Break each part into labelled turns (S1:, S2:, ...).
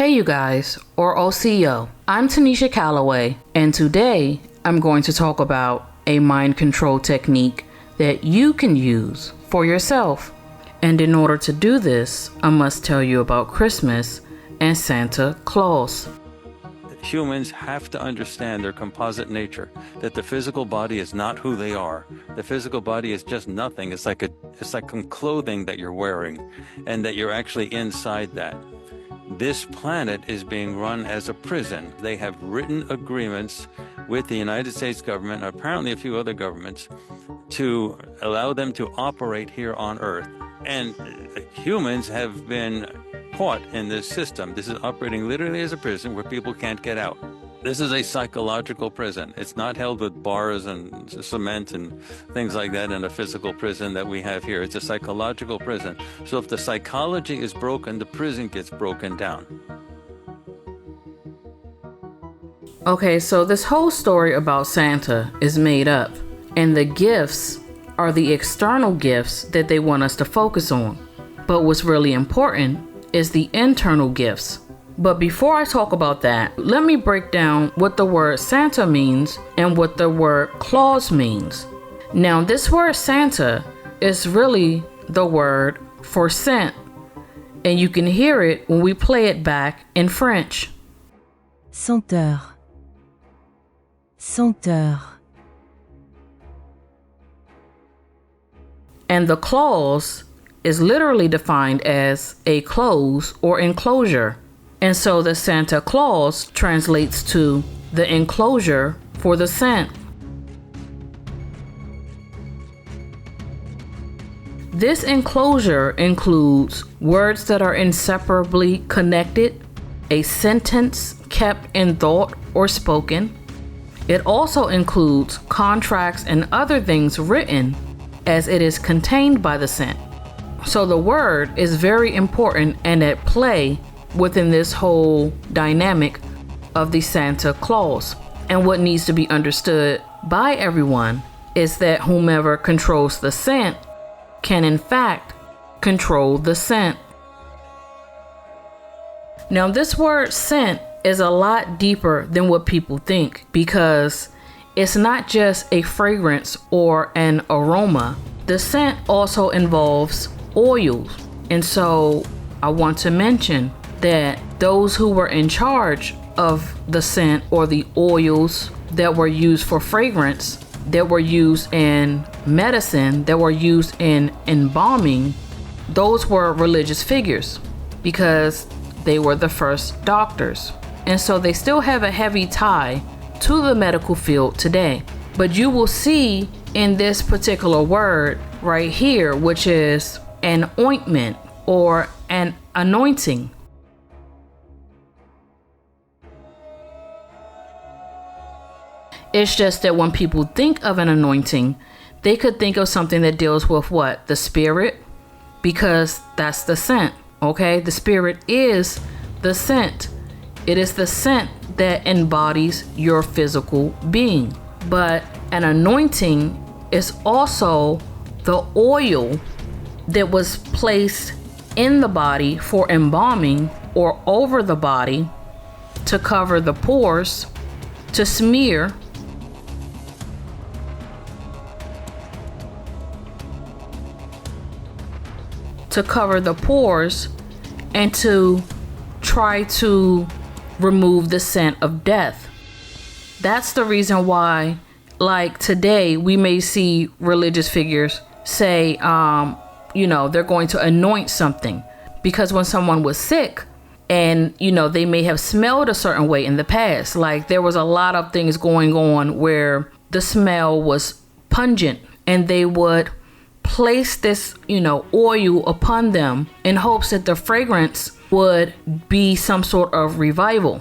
S1: Hey you guys, or OCO. I'm Tanisha Calloway, and today I'm going to talk about a mind control technique that you can use for yourself. And in order to do this, I must tell you about Christmas and Santa Claus.
S2: Humans have to understand their composite nature, that the physical body is not who they are. The physical body is just nothing. It's like some clothing that you're wearing, and that you're actually inside that. This planet is being run as a prison. They have written agreements with the United States government, and apparently a few other governments, to allow them to operate here on Earth. And humans have been caught in this system. This is operating literally as a prison where people can't get out. This is a psychological prison. It's not held with bars and cement and things like that in a physical prison that we have here. It's a psychological prison. So if the psychology is broken, the prison gets broken down.
S1: Okay, so this whole story about Santa is made up, and the gifts are the external gifts that they want us to focus on. But what's really important is the internal gifts. But before I talk about that, let me break down what the word Santa means and what the word Claus means. Now, this word Santa is really the word for scent, and you can hear it when we play it back in French.
S3: Senteur. Senteur.
S1: And the clause is literally defined as a close or enclosure. And so the Santa Claus translates to the enclosure for the scent. This enclosure includes words that are inseparably connected, a sentence kept in thought or spoken. It also includes contracts and other things written as it is contained by the scent. So the word is very important and at play within this whole dynamic of the Santa Claus. And what needs to be understood by everyone is that whomever controls the scent can in fact control the scent. Now this word scent is a lot deeper than what people think, because it's not just a fragrance or an aroma. The scent also involves oils. And so I want to mention that those who were in charge of the scent or the oils that were used for fragrance, that were used in medicine, that were used in embalming, those were religious figures because they were the first doctors. And so they still have a heavy tie to the medical field today. But you will see in this particular word right here, which is an ointment or an anointing. It's just that when people think of an anointing, they could think of something that deals with what? The spirit, because that's the scent, okay? The spirit is the scent. It is the scent that embodies your physical being. But an anointing is also the oil that was placed in the body for embalming or over the body to cover the pores, to smear, to cover the pores, and to try to remove the scent of death. That's the reason why, like today, we may see religious figures say, they're going to anoint something. Because when someone was sick and, they may have smelled a certain way in the past, like there was a lot of things going on where the smell was pungent, and they would place this, oil upon them in hopes that the fragrance would be some sort of revival.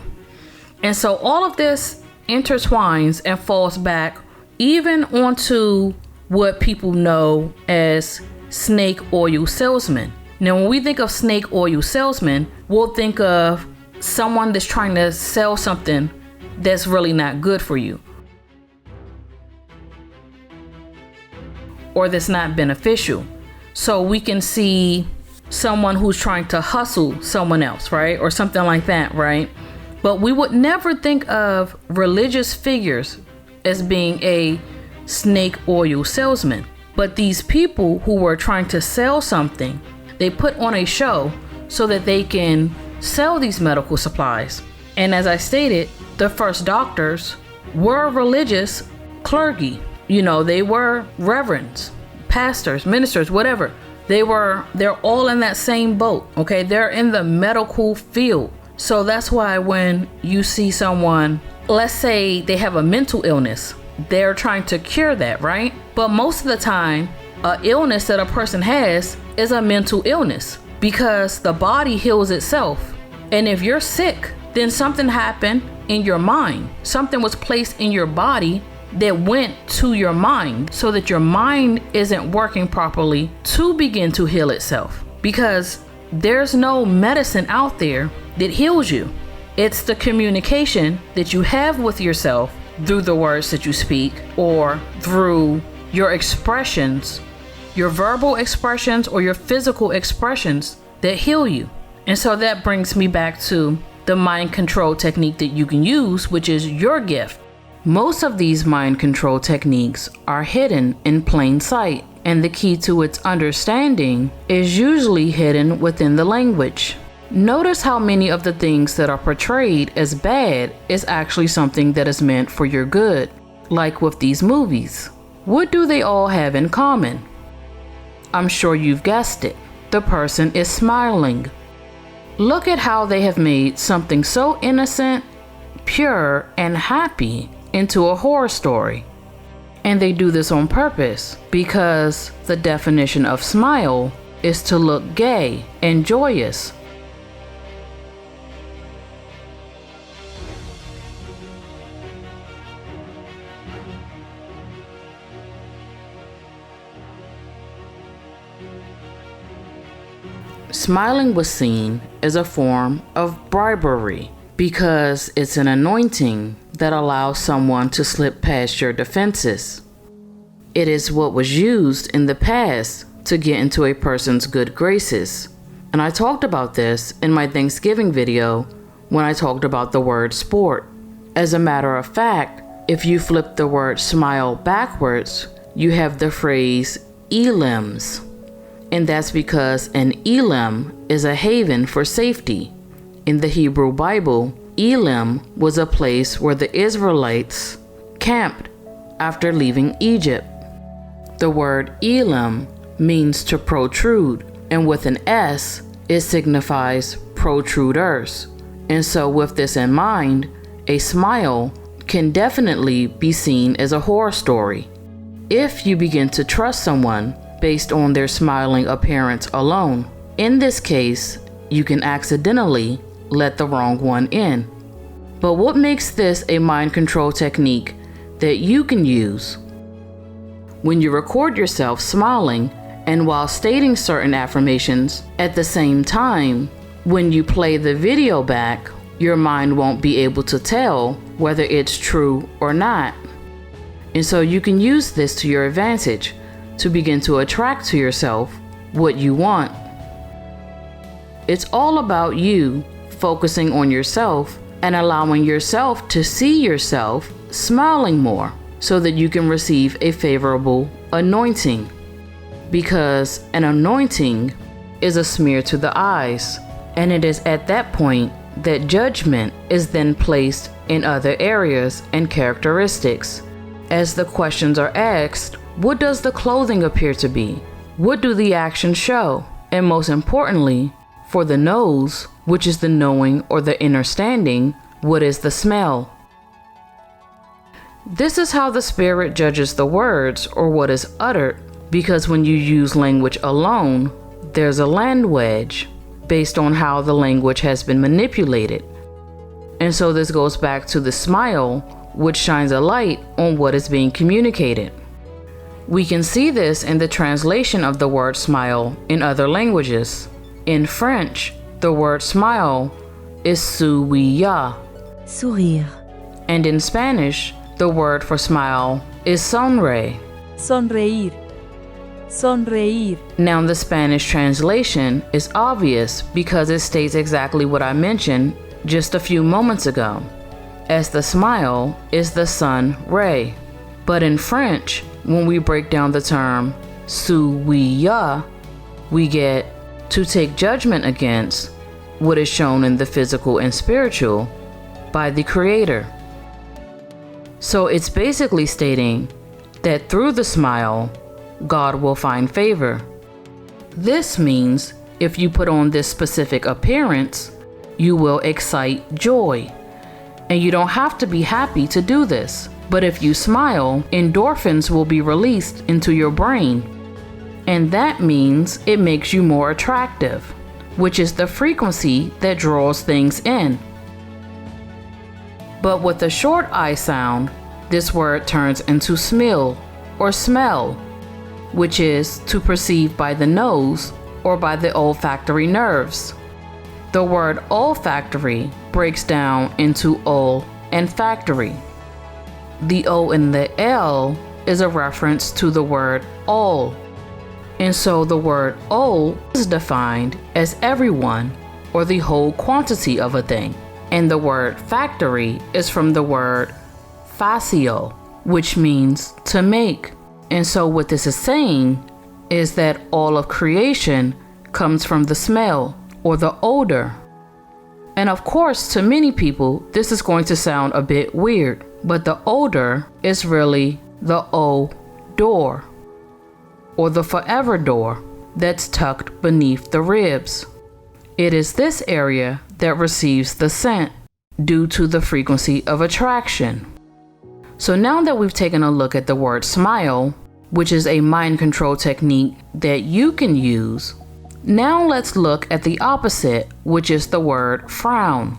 S1: And so all of this intertwines and falls back even onto what people know as snake oil salesmen. Now, when we think of snake oil salesmen, we'll think of someone that's trying to sell something that's really not good for you, or that's not beneficial. So we can see someone who's trying to hustle someone else, right? Or something like that, right? But we would never think of religious figures as being a snake oil salesman. But these people who were trying to sell something, they put on a show so that they can sell these medical supplies. And as I stated, the first doctors were religious clergy. You know, they were reverends, pastors, ministers, whatever. They're all in that same boat, okay? They're in the medical field. So that's why when you see someone, let's say they have a mental illness, they're trying to cure that, right? But most of the time, an illness that a person has is a mental illness because the body heals itself. And if you're sick, then something happened in your mind. Something was placed in your body that went to your mind so that your mind isn't working properly to begin to heal itself. Because there's no medicine out there that heals you. It's the communication that you have with yourself through the words that you speak or through your expressions, your verbal expressions or your physical expressions that heal you. And so that brings me back to the mind control technique that you can use, which is your gift. Most of these mind control techniques are hidden in plain sight, and the key to its understanding is usually hidden within the language. Notice how many of the things that are portrayed as bad is actually something that is meant for your good. Like with these movies. What do they all have in common? I'm sure you've guessed it. The person is smiling. Look at how they have made something so innocent, pure, and happy into a horror story. And they do this on purpose because the definition of smile is to look gay and joyous. Smiling was seen as a form of bribery because it's an anointing that allows someone to slip past your defenses. It is what was used in the past to get into a person's good graces. And I talked about this in my Thanksgiving video when I talked about the word sport. As a matter of fact, if you flip the word smile backwards, you have the phrase elims. And that's because an elim is a haven for safety. In the Hebrew Bible, Elim was a place where the Israelites camped after leaving Egypt. The word Elim means to protrude, and with an S, it signifies protruders. And so with this in mind, a smile can definitely be seen as a horror story. If you begin to trust someone based on their smiling appearance alone, in this case, you can accidentally let the wrong one in. But what makes this a mind control technique that you can use? When you record yourself smiling and while stating certain affirmations at the same time, when you play the video back, your mind won't be able to tell whether it's true or not. And so you can use this to your advantage to begin to attract to yourself what you want. It's all about you focusing on yourself and allowing yourself to see yourself smiling more so that you can receive a favorable anointing. Because an anointing is a smear to the eyes, and it is at that point that judgment is then placed in other areas and characteristics. As the questions are asked, what does the clothing appear to be? What do the actions show? And most importantly, for the nose, which is the knowing or the understanding, what is the smell? This is how the spirit judges the words or what is uttered, because when you use language alone, there's a land wedge based on how the language has been manipulated. And so this goes back to the smile, which shines a light on what is being communicated. We can see this in the translation of the word smile in other languages. In French, the word smile is sourire.
S3: Sourire.
S1: And in Spanish, the word for smile is sonreír.
S3: Sonreír. sonreír,
S1: Now the Spanish translation is obvious because it states exactly what I mentioned just a few moments ago, as the smile is the sun ray. But in French, when we break down the term sourire, we get to take judgment against what is shown in the physical and spiritual by the Creator. So it's basically stating that through the smile, God will find favor. This means if you put on this specific appearance, you will excite joy. And you don't have to be happy to do this. But if you smile, endorphins will be released into your brain. And that means it makes you more attractive, which is the frequency that draws things in. But with a short I sound, this word turns into smell or smell, which is to perceive by the nose or by the olfactory nerves. The word olfactory breaks down into ol and factory. The O and the L is a reference to the word all. And so the word all is defined as everyone or the whole quantity of a thing. And the word factory is from the word facio, which means to make. And so what this is saying is that all of creation comes from the smell or the odor. And of course, to many people, this is going to sound a bit weird, but the odor is really the O door, or the forever door that's tucked beneath the ribs. It is this area that receives the scent due to the frequency of attraction. So now that we've taken a look at the word smile, which is a mind control technique that you can use, now let's look at the opposite, which is the word frown.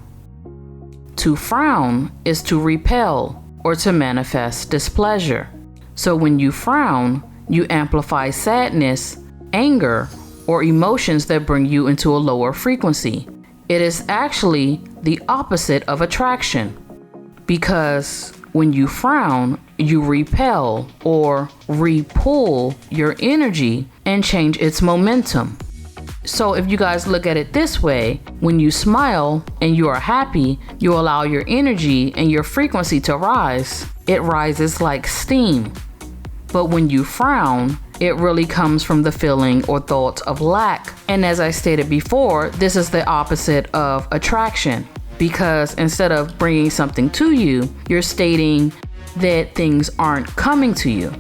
S1: To frown is to repel or to manifest displeasure. So when you frown, you amplify sadness, anger, or emotions that bring you into a lower frequency. It is actually the opposite of attraction, because when you frown, you repel or repull your energy and change its momentum. So if you guys look at it this way, when you smile and you are happy, you allow your energy and your frequency to rise. It rises like steam. But when you frown, it really comes from the feeling or thoughts of lack. And as I stated before, this is the opposite of attraction, because instead of bringing something to you, you're stating that things aren't coming to you.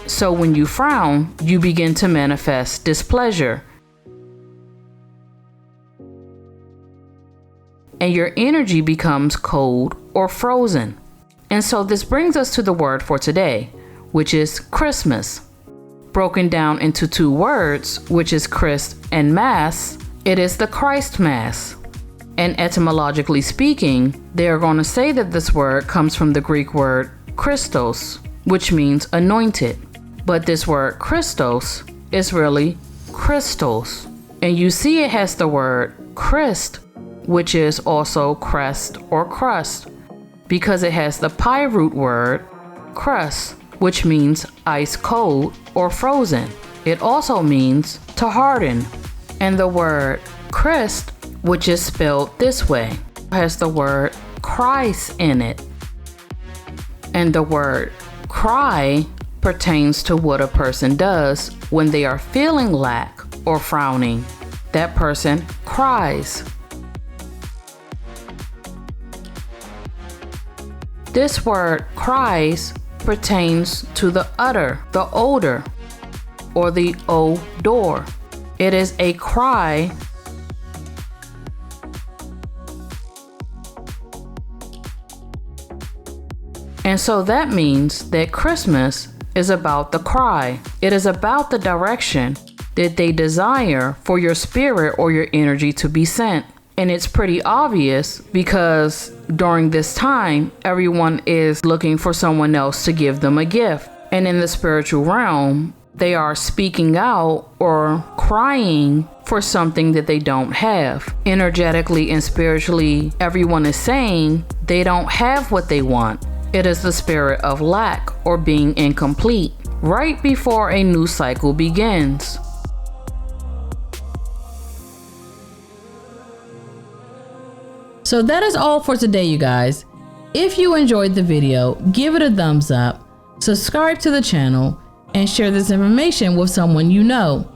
S1: So when you frown, you begin to manifest displeasure. And your energy becomes cold or frozen. And so this brings us to the word for today, which is Christmas. Broken down into two words, which is Christ and Mass, it is the Christ Mass. And etymologically speaking, they are going to say that this word comes from the Greek word Christos, which means anointed. But this word Christos is really Christos. And you see it has the word Christ, which is also crest or crust, because it has the Pi root word crust, which means ice cold or frozen. It also means to harden. And the word Christ, which is spelled this way, has the word Christ in it. And the word cry pertains to what a person does when they are feeling lack or frowning. That person cries. This word cries pertains to the udder, the odor, or the odor. It is a cry and so that means that Christmas is about the cry. It is about the direction that they desire for your spirit or your energy to be sent. And it's pretty obvious because during this time, everyone is looking for someone else to give them a gift. And in the spiritual realm, they are speaking out or crying for something that they don't have. Energetically and spiritually, everyone is saying they don't have what they want. It is the spirit of lack or being incomplete, right before a new cycle begins. So that is all for today, you guys. If you enjoyed the video, give it a thumbs up, subscribe to the channel, and share this information with someone you know.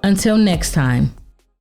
S1: Until next time.